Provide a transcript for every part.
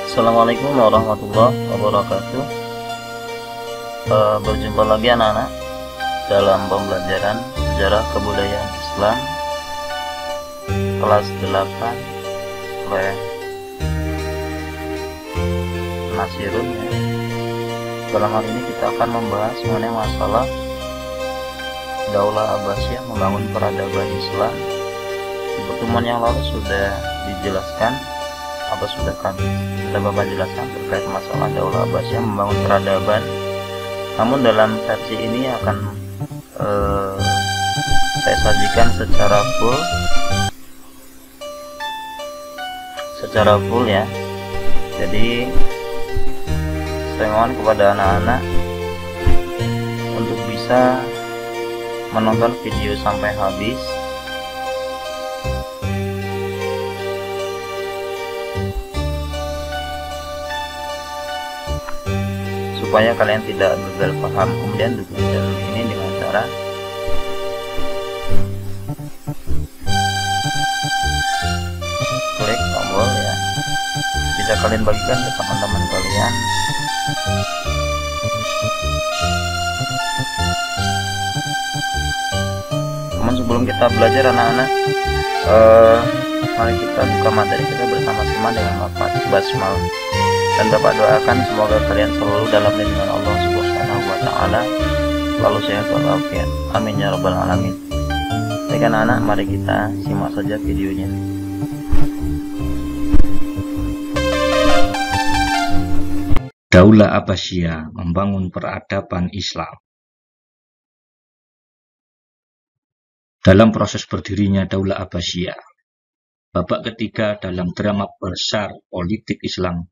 Assalamualaikum warahmatullahi wabarakatuh. Berjumpa lagi anak-anak dalam pembelajaran sejarah kebudayaan Islam kelas 8 oleh Nasirun ya. Dalam hal ini kita akan membahas mengenai masalah Daulah Abbasiyah membangun peradaban Islam. Di pertemuan yang lalu sudah dijelaskan atau sudah Bapak jelaskan terkait masalah Daulah Abbasiyah membangun peradaban. Namun dalam versi ini akan saya sajikan secara full ya. Jadi saya mohon kepada anak-anak untuk bisa menonton video sampai habis supaya kalian tidak gagal paham. Kemudian dukung channel ini dengan cara klik tombol ya, bisa kalian bagikan ke teman-teman kalian. Namun sebelum kita belajar anak-anak, mari kita buka materi kita bersama-sama dengan lafaz basmalah. Dan Bapak doakan semoga kalian selalu dalam lindungan Allah Subhanahu wa Ta'ala, selalu sehat walafiat. Amin ya rabbal alamin. Baik anak-anak, mari kita simak saja videonya. Daulah Abbasiyah membangun peradaban Islam. Dalam proses berdirinya Daulah Abbasiyah, babak ketiga dalam drama besar politik Islam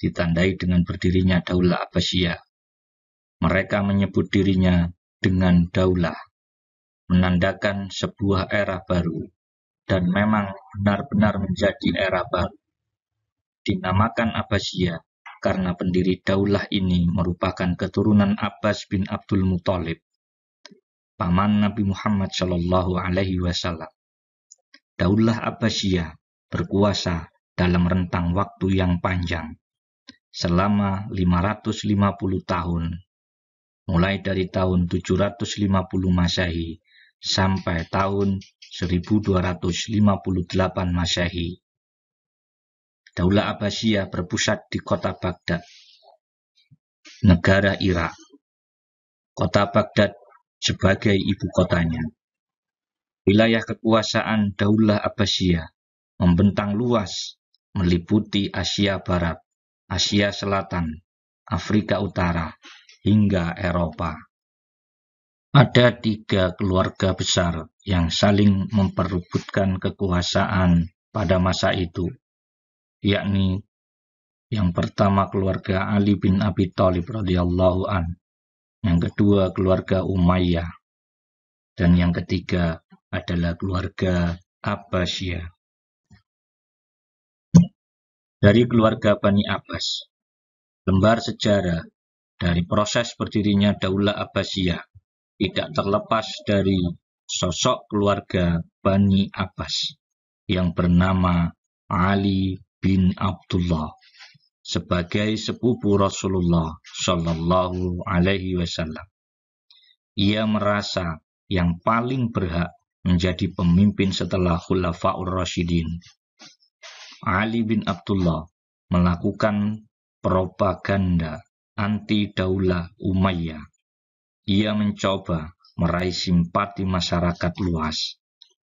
ditandai dengan berdirinya Daulah Abbasiyah. Mereka menyebut dirinya dengan daulah, menandakan sebuah era baru, dan memang benar-benar menjadi era baru. Dinamakan Abbasiyah karena pendiri daulah ini merupakan keturunan Abbas bin Abdul Muthalib, paman Nabi Muhammad Shallallahu Alaihi Wasallam. Daulah Abbasiyah berkuasa dalam rentang waktu yang panjang, selama 550 tahun, mulai dari tahun 750 Masehi sampai tahun 1258 Masehi. Daulah Abbasiyah berpusat di kota Baghdad, negara Irak. Kota Baghdad sebagai ibu kotanya. Wilayah kekuasaan Daulah Abbasiyah membentang luas, meliputi Asia Barat, Asia Selatan, Afrika Utara, hingga Eropa. Ada 3 keluarga besar yang saling memperebutkan kekuasaan pada masa itu, yakni yang pertama keluarga Ali bin Abi Thalib radhiyallahu an, yang kedua keluarga Umayyah, dan yang ketiga adalah keluarga Abbasiyah. Dari keluarga Bani Abbas, lembar sejarah dari proses berdirinya Daulah Abbasiyah tidak terlepas dari sosok keluarga Bani Abbas yang bernama Ali bin Abdullah sebagai sepupu Rasulullah Shallallahu Alaihi Wasallam. Ia merasa yang paling berhak menjadi pemimpin setelah Khulafaur Rasyidin. Ali bin Abdullah melakukan propaganda anti Daulah Umayyah. Ia mencoba meraih simpati masyarakat luas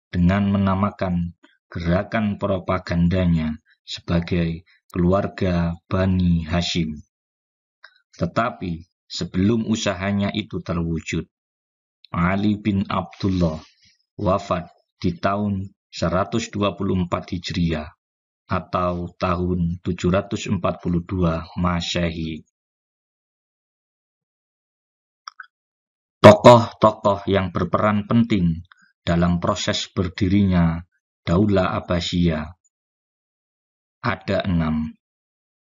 dengan menamakan gerakan propagandanya sebagai keluarga Bani Hashim. Tetapi sebelum usahanya itu terwujud, Ali bin Abdullah wafat di tahun 124 Hijriah atau tahun 742 Masehi. Tokoh-tokoh yang berperan penting dalam proses berdirinya Daulah Abbasiyah ada 6,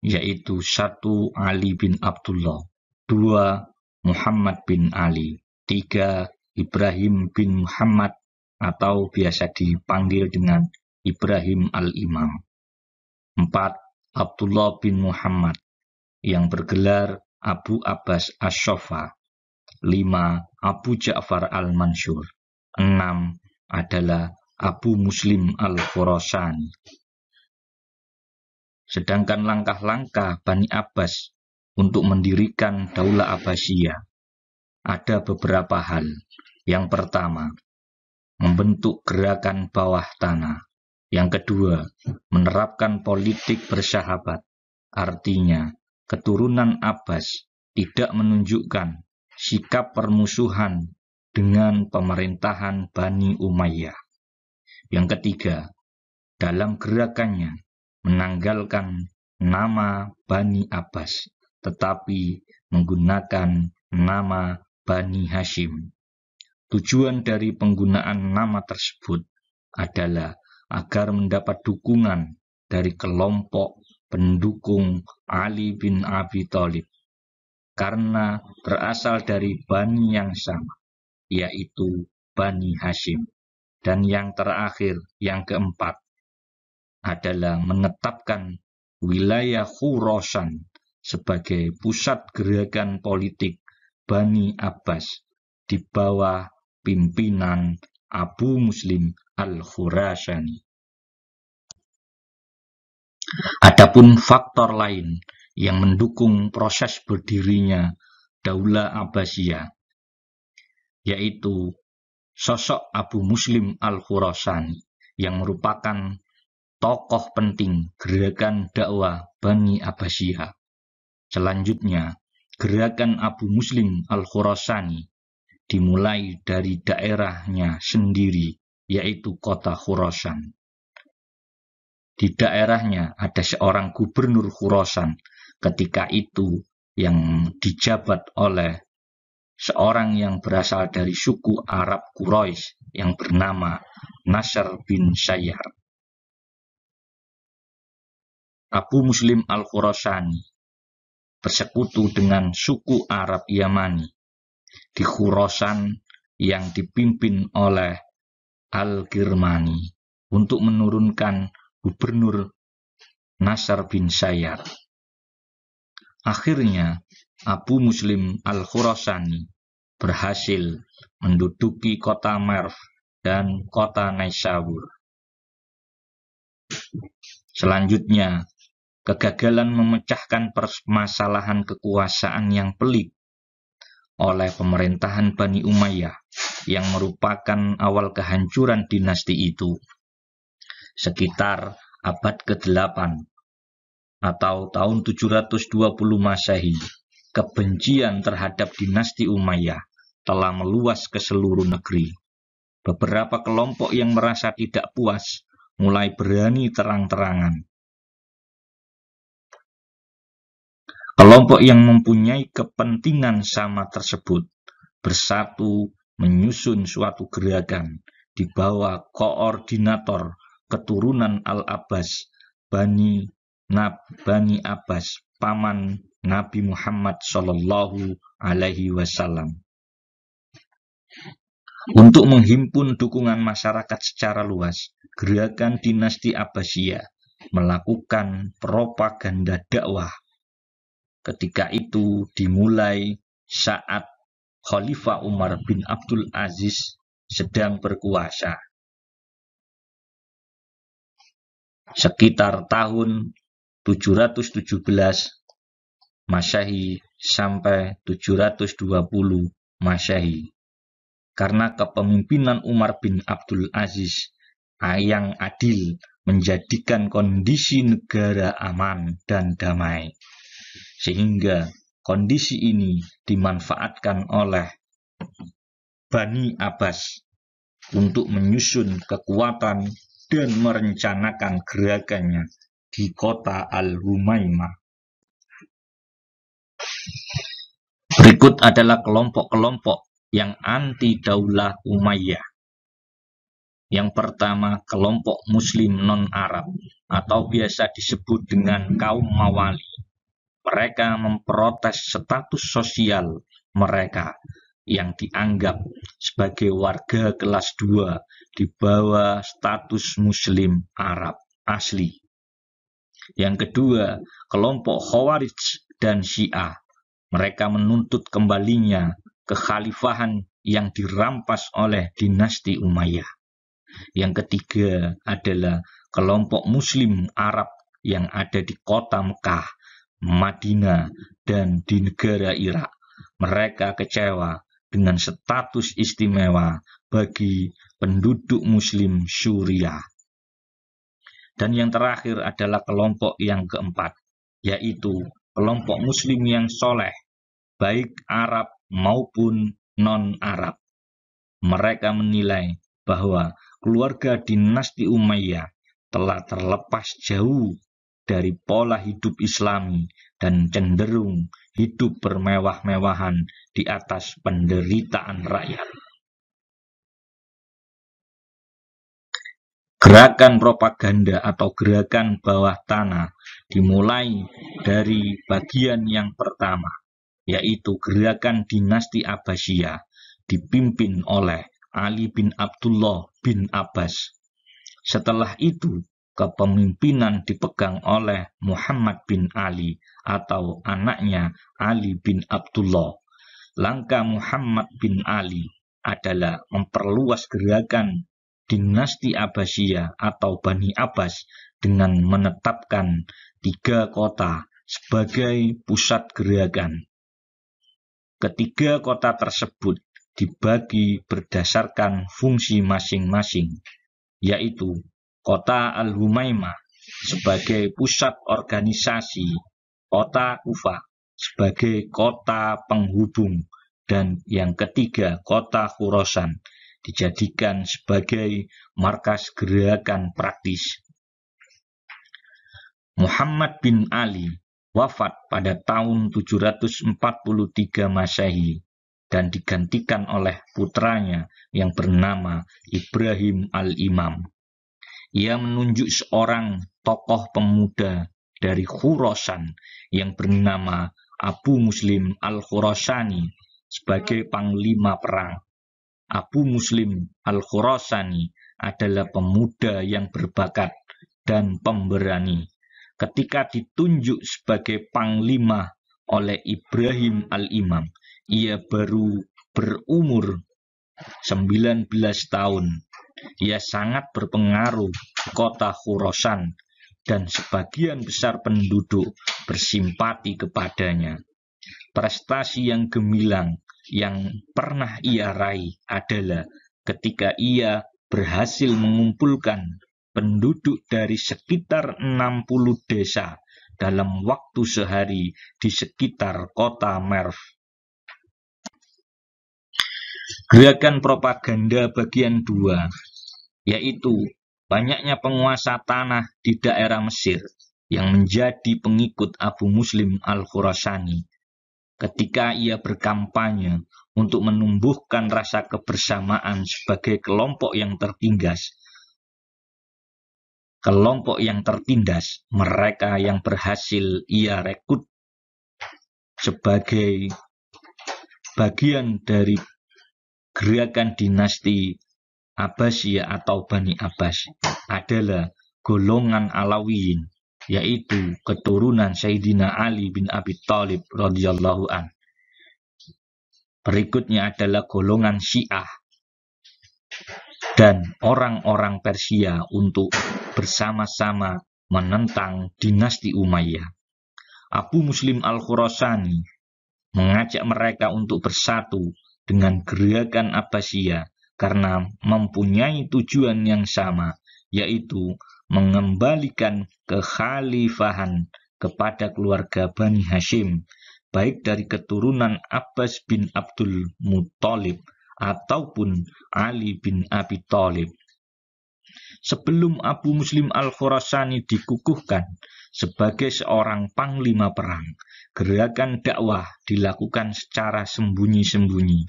yaitu 1. Ali bin Abdullah, 2. Muhammad bin Ali, 3. Ibrahim bin Muhammad atau biasa dipanggil dengan Ibrahim al-Imam, 4. Abdullah bin Muhammad yang bergelar Abu Abbas Asy-Syafa. 5. Abu Ja'far Al-Mansur. 6. adalah Abu Muslim Al-Khurasani. Sedangkan langkah-langkah Bani Abbas untuk mendirikan Daulah Abbasiyah ada beberapa hal. Yang pertama, membentuk gerakan bawah tanah. Yang kedua, menerapkan politik bersahabat. Artinya, keturunan Abbas tidak menunjukkan sikap permusuhan dengan pemerintahan Bani Umayyah. Yang ketiga, dalam gerakannya menanggalkan nama Bani Abbas, tetapi menggunakan nama Bani Hashim. Tujuan dari penggunaan nama tersebut adalah agar mendapat dukungan dari kelompok pendukung Ali bin Abi Thalib, karena berasal dari Bani yang sama, yaitu Bani Hashim. Dan yang terakhir, yang keempat, adalah menetapkan wilayah Khurasan sebagai pusat gerakan politik Bani Abbas di bawah pimpinan Abu Muslim Al-Khurasani. Adapun faktor lain yang mendukung proses berdirinya Daulah Abbasiyah, yaitu sosok Abu Muslim Al-Khurasani yang merupakan tokoh penting gerakan dakwah Bani Abbasiyah. Selanjutnya, gerakan Abu Muslim Al-Khurasani dimulai dari daerahnya sendiri, yaitu kota Khurasan. Di daerahnya ada seorang gubernur Khurasan ketika itu yang dijabat oleh seorang yang berasal dari suku Arab Quraisy yang bernama Nasr bin Sayyar. Abu Muslim Al-Khurasani bersekutu dengan suku Arab Yamani di Khurasan yang dipimpin oleh Al-Kirmani untuk menurunkan gubernur Nasr bin Sayyar. Akhirnya, Abu Muslim Al-Khurasani berhasil menduduki kota Merv dan kota Naisabur. Selanjutnya, kegagalan memecahkan permasalahan kekuasaan yang pelik oleh pemerintahan Bani Umayyah yang merupakan awal kehancuran dinasti itu. Sekitar abad ke-8 atau tahun 720 Masehi, kebencian terhadap dinasti Umayyah telah meluas ke seluruh negeri. Beberapa kelompok yang merasa tidak puas mulai berani terang-terangan. Kelompok yang mempunyai kepentingan sama tersebut bersatu menyusun suatu gerakan di bawah koordinator keturunan Al-Abbas, Bani Abbas, paman Nabi Muhammad Shallallahu Alaihi Wasallam. Untuk menghimpun dukungan masyarakat secara luas, gerakan dinasti Abbasiyah melakukan propaganda dakwah. Ketika itu dimulai saat Khalifah Umar bin Abdul Aziz sedang berkuasa. Sekitar tahun 717 Masehi sampai 720 Masehi. Karena kepemimpinan Umar bin Abdul Aziz yang adil menjadikan kondisi negara aman dan damai. Sehingga kondisi ini dimanfaatkan oleh Bani Abbas untuk menyusun kekuatan dan merencanakan gerakannya di kota Al-Humaimah. Berikut adalah kelompok-kelompok yang anti Daulah Umayyah. Yang pertama, kelompok Muslim non-Arab atau biasa disebut dengan kaum Mawali. Mereka memprotes status sosial mereka yang dianggap sebagai warga kelas 2 di bawah status Muslim Arab asli. Yang kedua, kelompok Khawarij dan Syiah. Mereka menuntut kembalinya kekhalifahan yang dirampas oleh dinasti Umayyah. Yang ketiga adalah kelompok Muslim Arab yang ada di kota Mekah, Madinah, dan di negara Irak. Mereka kecewa dengan status istimewa bagi penduduk Muslim Suriah. Dan yang terakhir adalah kelompok yang keempat, yaitu kelompok Muslim yang soleh, baik Arab maupun non-Arab. Mereka menilai bahwa keluarga dinasti Umayyah telah terlepas jauh dari pola hidup Islami dan cenderung hidup bermewah-mewahan di atas penderitaan rakyat. Gerakan propaganda atau gerakan bawah tanah dimulai dari bagian yang pertama, yaitu gerakan dinasti Abbasiyah dipimpin oleh Ali bin Abdullah bin Abbas. Setelah itu, kepemimpinan dipegang oleh Muhammad bin Ali atau anaknya Ali bin Abdullah. Langkah Muhammad bin Ali adalah memperluas gerakan dinasti Abbasiyah atau Bani Abbas dengan menetapkan 3 kota sebagai pusat gerakan. Ketiga kota tersebut dibagi berdasarkan fungsi masing-masing, yaitu kota Al-Humaimah sebagai pusat organisasi, kota Kufah sebagai kota penghubung, dan yang ketiga kota Khurasan dijadikan sebagai markas gerakan praktis. Muhammad bin Ali wafat pada tahun 743 Masehi dan digantikan oleh putranya yang bernama Ibrahim al-Imam. Ia menunjuk seorang tokoh pemuda dari Khurasan yang bernama Abu Muslim al-Khurasani sebagai panglima perang. Abu Muslim al-Khurasani adalah pemuda yang berbakat dan pemberani. Ketika ditunjuk sebagai panglima oleh Ibrahim al-Imam, ia baru berumur 19 tahun. Ia sangat berpengaruh di kota Khurasan dan sebagian besar penduduk bersimpati kepadanya. Prestasi yang gemilang yang pernah ia raih adalah ketika ia berhasil mengumpulkan penduduk dari sekitar 60 desa dalam waktu sehari di sekitar kota Merv. Gerakan propaganda bagian 2, yaitu banyaknya penguasa tanah di daerah Mesir yang menjadi pengikut Abu Muslim al-Khurasani. Ketika ia berkampanye untuk menumbuhkan rasa kebersamaan sebagai kelompok yang tertindas, mereka yang berhasil ia rekrut sebagai bagian dari gerakan dinasti Abbasiyah atau Bani Abbas adalah golongan Alawiyin, yaitu keturunan Sayyidina Ali bin Abi Thalib radhiyallahu an. Berikutnya adalah golongan Syiah dan orang-orang Persia untuk bersama-sama menentang dinasti Umayyah. Abu Muslim al-Khurasani mengajak mereka untuk bersatu dengan gerakan Abbasiyah karena mempunyai tujuan yang sama, yaitu mengembalikan kekhalifahan kepada keluarga Bani Hashim, baik dari keturunan Abbas bin Abdul Muthalib ataupun Ali bin Abi Thalib. Sebelum Abu Muslim al-Khurasani dikukuhkan sebagai seorang panglima perang, gerakan dakwah dilakukan secara sembunyi-sembunyi.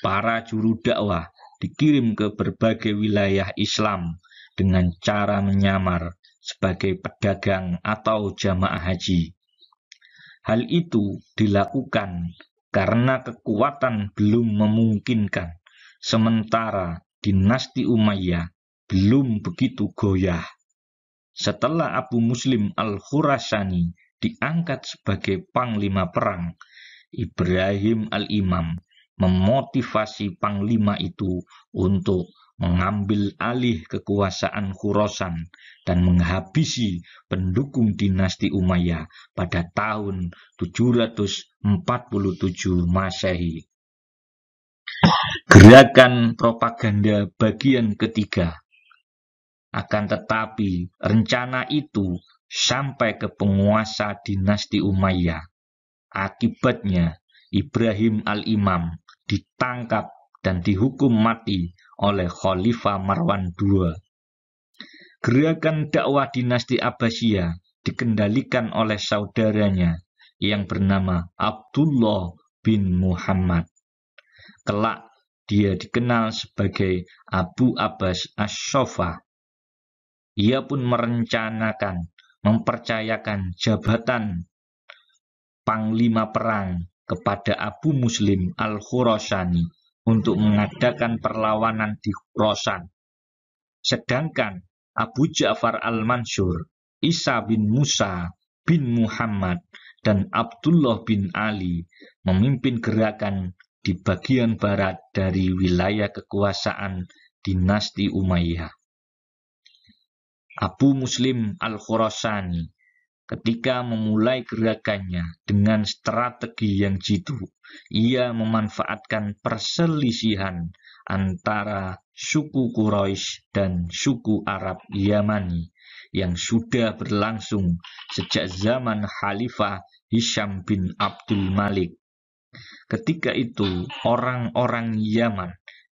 Para juru dakwah dikirim ke berbagai wilayah Islam dengan cara menyamar sebagai pedagang atau jamaah haji. Hal itu dilakukan karena kekuatan belum memungkinkan, sementara dinasti Umayyah belum begitu goyah. setelah Abu Muslim Al-Khurasani diangkat sebagai panglima perang, Ibrahim Al-Imam memotivasi panglima itu untuk mengambil alih kekuasaan Khurasan dan menghabisi pendukung dinasti Umayyah pada tahun 747 Masehi. Gerakan propaganda bagian ketiga. Akan tetapi, rencana itu sampai ke penguasa dinasti Umayyah. Akibatnya, Ibrahim Al-Imam ditangkap dan dihukum mati oleh Khalifah Marwan II. Gerakan dakwah dinasti Abbasiyah dikendalikan oleh saudaranya yang bernama Abdullah bin Muhammad. Kelak dia dikenal sebagai Abu Abbas As-Sofa. Ia pun mempercayakan jabatan panglima perang kepada Abu Muslim Al-Khurasani untuk mengadakan perlawanan di Khurasan. Sedangkan Abu Ja'far Al-Mansur, Isa bin Musa bin Muhammad, dan Abdullah bin Ali memimpin gerakan di bagian barat dari wilayah kekuasaan dinasti Umayyah. Abu Muslim Al-Khurasani ketika memulai gerakannya dengan strategi yang jitu, ia memanfaatkan perselisihan antara suku Quraisy dan suku Arab Yamani yang sudah berlangsung sejak zaman Khalifah Hisham bin Abdul Malik. Ketika itu, orang-orang Yaman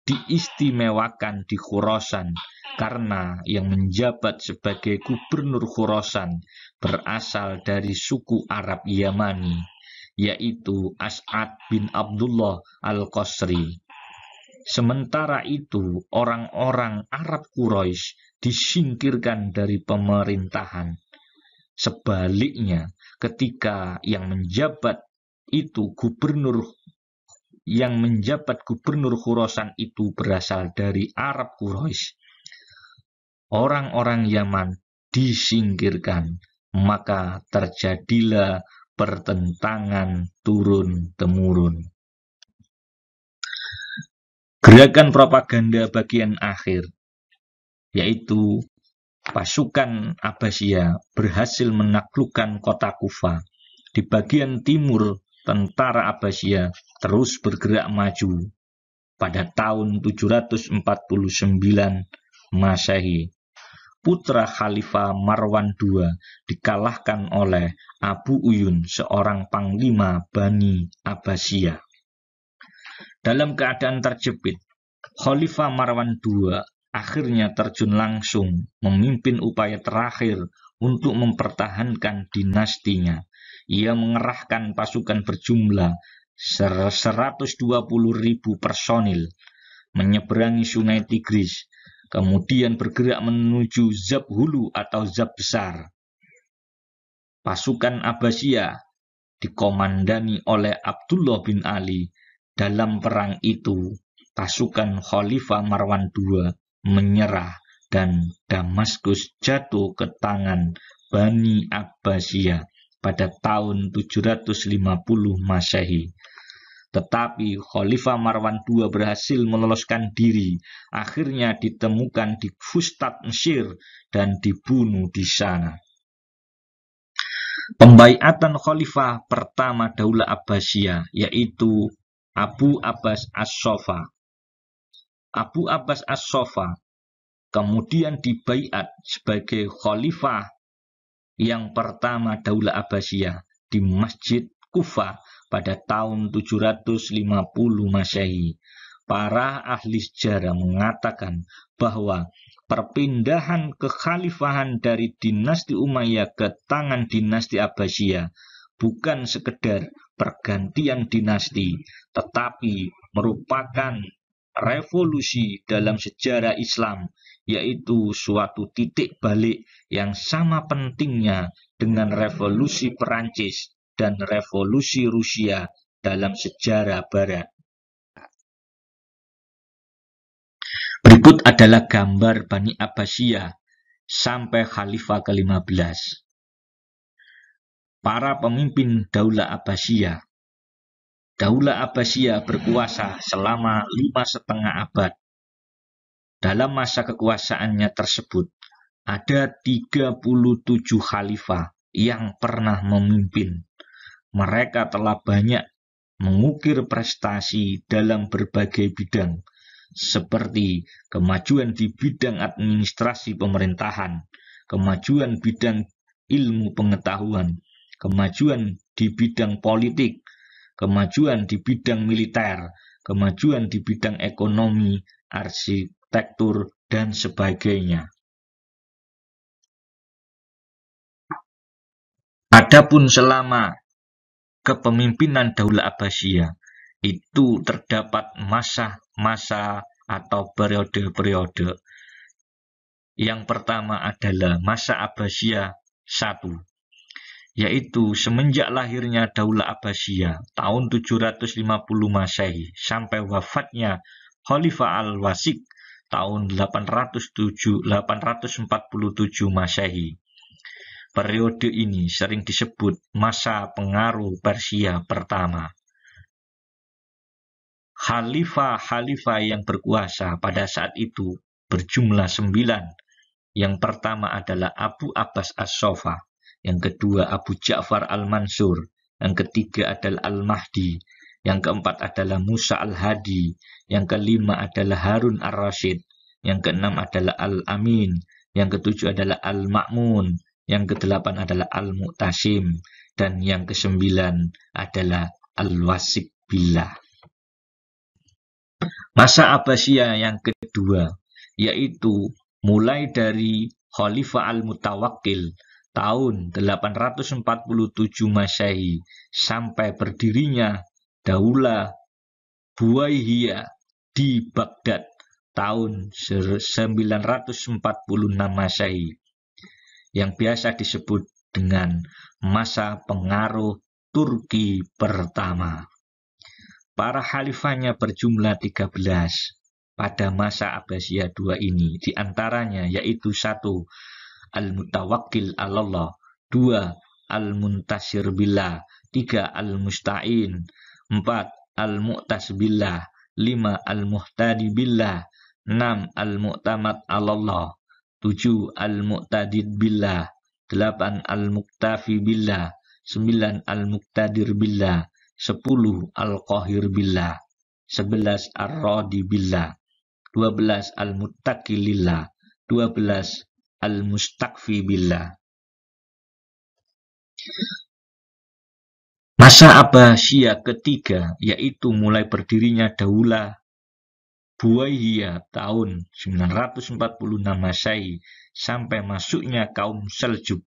diistimewakan di Khurasan karena yang menjabat sebagai gubernur Khurasan berasal dari suku Arab Yamani, yaitu As'ad bin Abdullah Al-Qasri. Sementara itu, orang-orang Arab Quraisy disingkirkan dari pemerintahan. Sebaliknya, ketika yang menjabat gubernur Khurasan itu berasal dari Arab Quraisy, orang-orang Yaman disingkirkan, maka terjadilah pertentangan turun-temurun. Gerakan propaganda bagian akhir, yaitu pasukan Abbasiyah berhasil menaklukkan kota Kufah. Di bagian timur, tentara Abbasiyah terus bergerak maju. Pada tahun 749 Masehi, putra Khalifah Marwan II dikalahkan oleh Abu Uyun, seorang panglima Bani Abbasiyah. Dalam keadaan terjepit, Khalifah Marwan II akhirnya terjun langsung memimpin upaya terakhir untuk mempertahankan dinastinya. Ia mengerahkan pasukan berjumlah 120.000 personil, menyeberangi Sungai Tigris, kemudian bergerak menuju Zab Hulu atau Zab Besar. Pasukan Abbasiyah dikomandani oleh Abdullah bin Ali. Dalam perang itu, pasukan Khalifah Marwan II menyerah dan Damaskus jatuh ke tangan Bani Abbasiyah pada tahun 750 Masehi. Tetapi Khalifah Marwan II berhasil meloloskan diri, akhirnya ditemukan di Fustat Mesir dan dibunuh di sana. Pembaiatan Khalifah pertama Daulah Abbasiyah, yaitu Abu Abbas As-Sofa. Abu Abbas As-Sofa kemudian dibaiat sebagai Khalifah yang pertama Daulah Abbasiyah di Masjid Kufah pada tahun 750 Masehi. Para ahli sejarah mengatakan bahwa perpindahan kekhalifahan dari dinasti Umayyah ke tangan dinasti Abbasiyah bukan sekedar pergantian dinasti, tetapi merupakan revolusi dalam sejarah Islam, yaitu suatu titik balik yang sama pentingnya dengan revolusi Perancis dan revolusi Rusia dalam sejarah Barat. Berikut adalah gambar Bani Abbasiyah sampai Khalifah ke-15. Para pemimpin Daulah Abbasiyah. Daulah Abbasiyah berkuasa selama 5,5 abad. Dalam masa kekuasaannya tersebut, ada 37 khalifah yang pernah memimpin. Mereka telah banyak mengukir prestasi dalam berbagai bidang, seperti kemajuan di bidang administrasi pemerintahan, kemajuan bidang ilmu pengetahuan, kemajuan di bidang politik, kemajuan di bidang militer, kemajuan di bidang ekonomi, arsitektur, dan sebagainya. Adapun selama kepemimpinan Daulah Abbasiyah itu terdapat masa-masa atau periode-periode. Yang pertama adalah masa Abbasiyah I, yaitu semenjak lahirnya Daulah Abbasiyah tahun 750 Masehi sampai wafatnya Khalifah Al-Wasik tahun 847 Masehi. Periode ini sering disebut masa pengaruh Persia pertama. Khalifah-khalifah yang berkuasa pada saat itu berjumlah 9. Yang pertama adalah Abu Abbas As-Sofa, yang kedua Abu Ja'far Al-Mansur, yang ketiga adalah Al-Mahdi, yang keempat adalah Musa Al-Hadi, yang kelima adalah Harun Ar-Rasyid, yang keenam adalah Al-Amin, yang ketujuh adalah Al-Ma'mun, yang kedelapan adalah Al-Mu'tasim, dan yang kesembilan adalah Al-Wasik Billah. Masa Abbasiyah yang kedua, yaitu mulai dari Khalifah Al-Mutawakkil tahun 847 Masehi sampai berdirinya Daulah Buwaihiyah di Baghdad tahun 946 Masehi, yang biasa disebut dengan masa pengaruh Turki pertama. Para khalifahnya berjumlah 13 pada masa Abbasiyah II ini, di antaranya yaitu 1. Al-Mutawakkil Allah, 2. Al-Muntasir Billah, 3. Al-Musta'in, 4. Al-Mu'tas Billah, 5. Al-Muhtadi Billah, 6. Al-Mu'tamad Allah, 7. Al-Mu'tadid Billah, 8. Al-Muktafi Billah, 9. Al-Muktadir Billah, 10. Al-Qahir Billah, 11. Ar-Radi Billah, 12. Al-Muttaqi Lillah, 12. Al-Mustakfi Billah. Masa Abbasiyah ketiga, yaitu mulai berdirinya Daulah Buwaihiyah tahun 946 Masehi sampai masuknya kaum Seljuk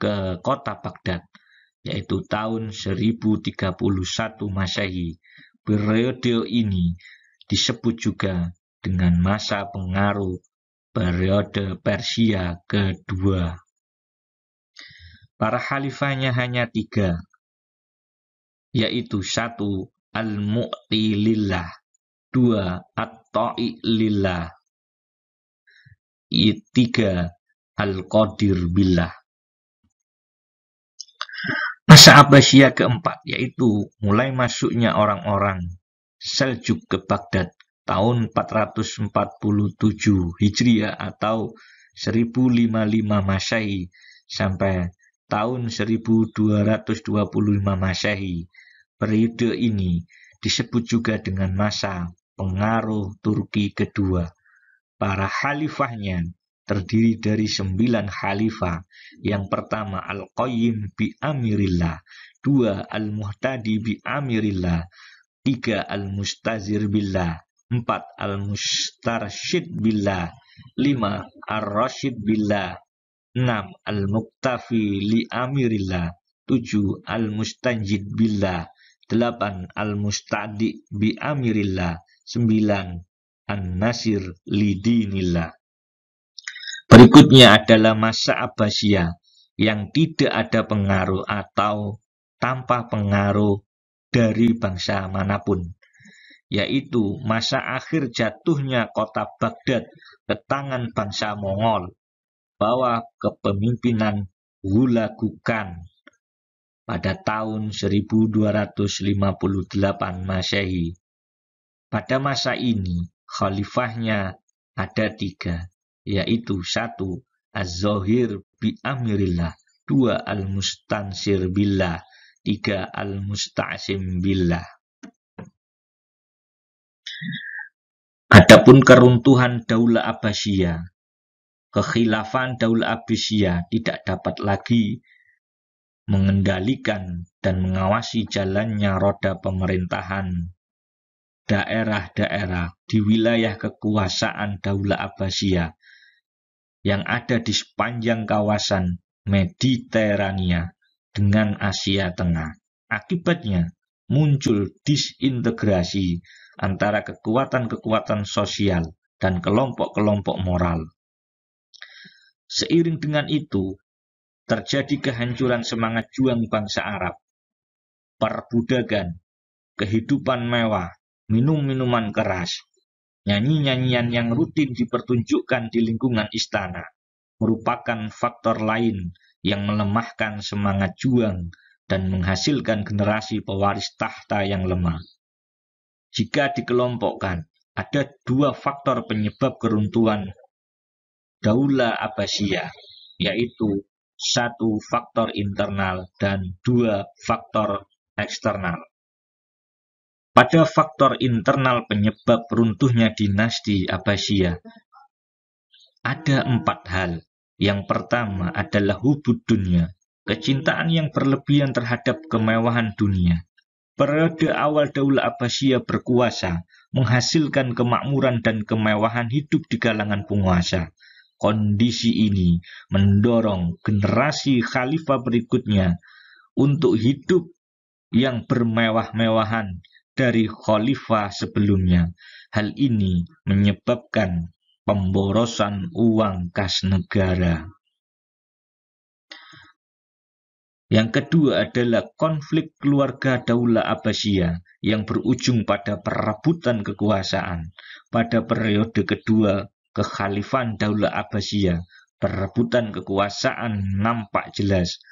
ke kota Baghdad, yaitu tahun 1031 Masehi. Periode ini disebut juga dengan masa pengaruh periode Persia kedua. Para khalifahnya hanya 3, yaitu 1. Al-Mu'ti Lillah, 2. At-Ta'i Lillah, 3. Al-Qadir Billah. Masa Abbasiyah keempat, yaitu mulai masuknya orang-orang Seljuk ke Baghdad tahun 447 Hijriah atau 1055 Masehi sampai tahun 1225 Masehi. Periode ini disebut juga dengan masa pengaruh Turki kedua. Para khalifahnya terdiri dari 9 khalifah. Yang pertama Al-Qayyim bi Amirillah, 2. Al-Muhtadi bi Amirillah, 3. Al-Mustazir Billah, 4. Al-Mustarsyid Billah, 5. Ar-Rasyid Billah, 6. Al-Muktafi li Amirillah, 7. Al-Mustanjid Billah, 8. Al-Mustadi bi Amirillah, 9. An-Nasir li Dinillah. Berikutnya adalah masa Abbasiyah yang tidak ada pengaruh atau tanpa pengaruh dari bangsa manapun, yaitu masa akhir jatuhnya kota Baghdad ke tangan bangsa Mongol. bawah kepemimpinan Hulagu Khan pada tahun 1258 Masehi. Pada masa ini, khalifahnya ada 3, yaitu 1. Az-Zahir bi Amirillah, 2. Al-Mustansir billah, 3. Al-Musta'sim billah. Adapun keruntuhan Daulah Abbasiyah, kekhilafan Daulah Abbasiyah tidak dapat lagi mengendalikan dan mengawasi jalannya roda pemerintahan daerah-daerah di wilayah kekuasaan Daulah Abbasiyah yang ada di sepanjang kawasan Mediterania dengan Asia Tengah. Akibatnya, muncul disintegrasi antara kekuatan-kekuatan sosial dan kelompok-kelompok moral. Seiring dengan itu, terjadi kehancuran semangat juang bangsa Arab, perbudakan, kehidupan mewah, minum-minuman keras, nyanyi-nyanyian yang rutin dipertunjukkan di lingkungan istana, merupakan faktor lain yang melemahkan semangat juang dan menghasilkan generasi pewaris tahta yang lemah. Jika dikelompokkan, ada 2 faktor penyebab keruntuhan Daulah Abbasiyah, yaitu 1 faktor internal dan 2 faktor eksternal. Pada faktor internal penyebab runtuhnya dinasti Abbasiyah, ada 4 hal. Yang pertama adalah hubud dunia, kecintaan yang berlebihan terhadap kemewahan dunia. Periode awal Daulah Abbasiyah berkuasa menghasilkan kemakmuran dan kemewahan hidup di kalangan penguasa. Kondisi ini mendorong generasi khalifah berikutnya untuk hidup yang bermewah-mewahan dari khalifah sebelumnya. Hal ini menyebabkan pemborosan uang kas negara. Yang kedua adalah konflik keluarga Daulah Abbasiyah yang berujung pada perebutan kekuasaan. Pada periode kedua kekhalifan Daulah Abbasiyah, perebutan kekuasaan nampak jelas.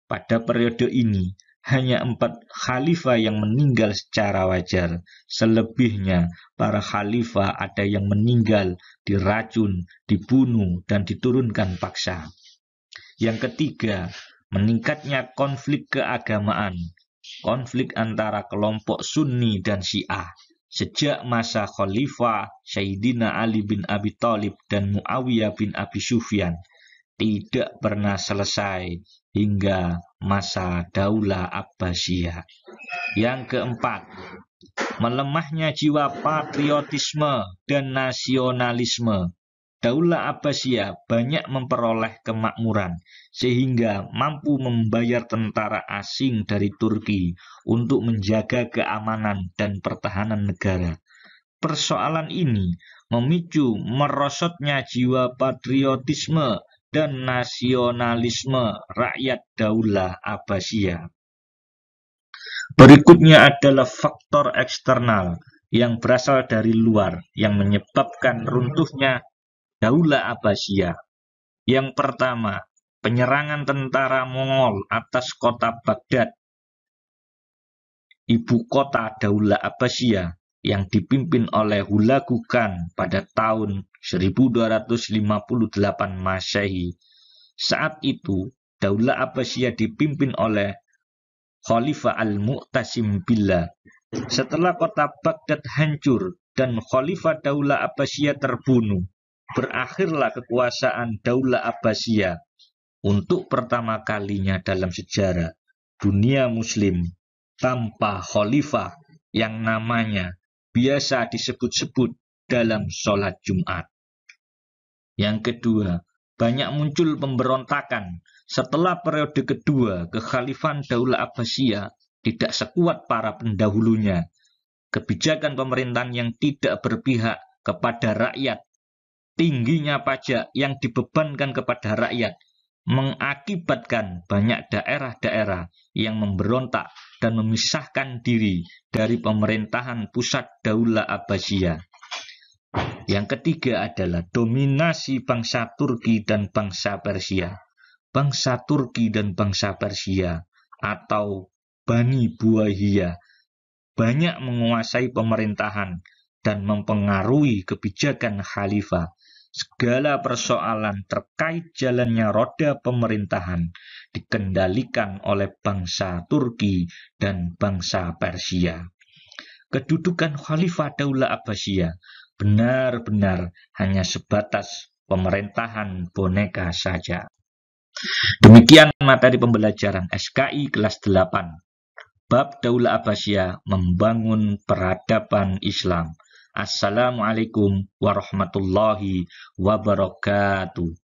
Pada periode ini, hanya 4 khalifah yang meninggal secara wajar. Selebihnya, para khalifah ada yang meninggal, diracun, dibunuh, dan diturunkan paksa. Yang ketiga, meningkatnya konflik keagamaan, konflik antara kelompok Sunni dan Syiah. Sejak masa Khalifah Sayyidina Ali bin Abi Thalib dan Muawiyah bin Abi Sufyan, tidak pernah selesai hingga masa Daulah Abbasiyah. Yang keempat, melemahnya jiwa patriotisme dan nasionalisme. Daulah Abbasiyah banyak memperoleh kemakmuran sehingga mampu membayar tentara asing dari Turki untuk menjaga keamanan dan pertahanan negara. Persoalan ini memicu merosotnya jiwa patriotisme dan nasionalisme rakyat Daulah Abbasiyah. Berikutnya adalah faktor eksternal yang berasal dari luar yang menyebabkan runtuhnya Daulah Abbasiyah. Yang pertama, penyerangan tentara Mongol atas kota Baghdad, ibu kota Daulah Abbasiyah, yang dipimpin oleh Hulagu Khan pada tahun 1258 Masehi. Saat itu, Daulah Abbasiyah dipimpin oleh Khalifah Al-Mu'tasim billah. Setelah kota Baghdad hancur dan Khalifah Daulah Abbasiyah terbunuh, berakhirlah kekuasaan Daulah Abbasiyah. Untuk pertama kalinya dalam sejarah dunia muslim tanpa khalifah yang namanya biasa disebut-sebut dalam sholat Jumat. Yang kedua, banyak muncul pemberontakan. Setelah periode kedua kekhalifan Daulah Abbasiyah tidak sekuat para pendahulunya. Kebijakan pemerintahan yang tidak berpihak kepada rakyat, tingginya pajak yang dibebankan kepada rakyat, mengakibatkan banyak daerah-daerah yang memberontak dan memisahkan diri dari pemerintahan pusat Daulah Abbasiyah. Yang ketiga adalah dominasi bangsa Turki dan bangsa Persia. Bangsa Turki dan bangsa Persia atau Bani Buayhiya banyak menguasai pemerintahan dan mempengaruhi kebijakan khalifah. Segala persoalan terkait jalannya roda pemerintahan dikendalikan oleh bangsa Turki dan bangsa Persia. Kedudukan Khalifah Daulah Abbasiyah benar-benar hanya sebatas pemerintahan boneka saja. Demikian materi pembelajaran SKI kelas 8. Bab Daulah Abbasiyah membangun peradaban Islam. Assalamualaikum warahmatullahi wabarakatuh.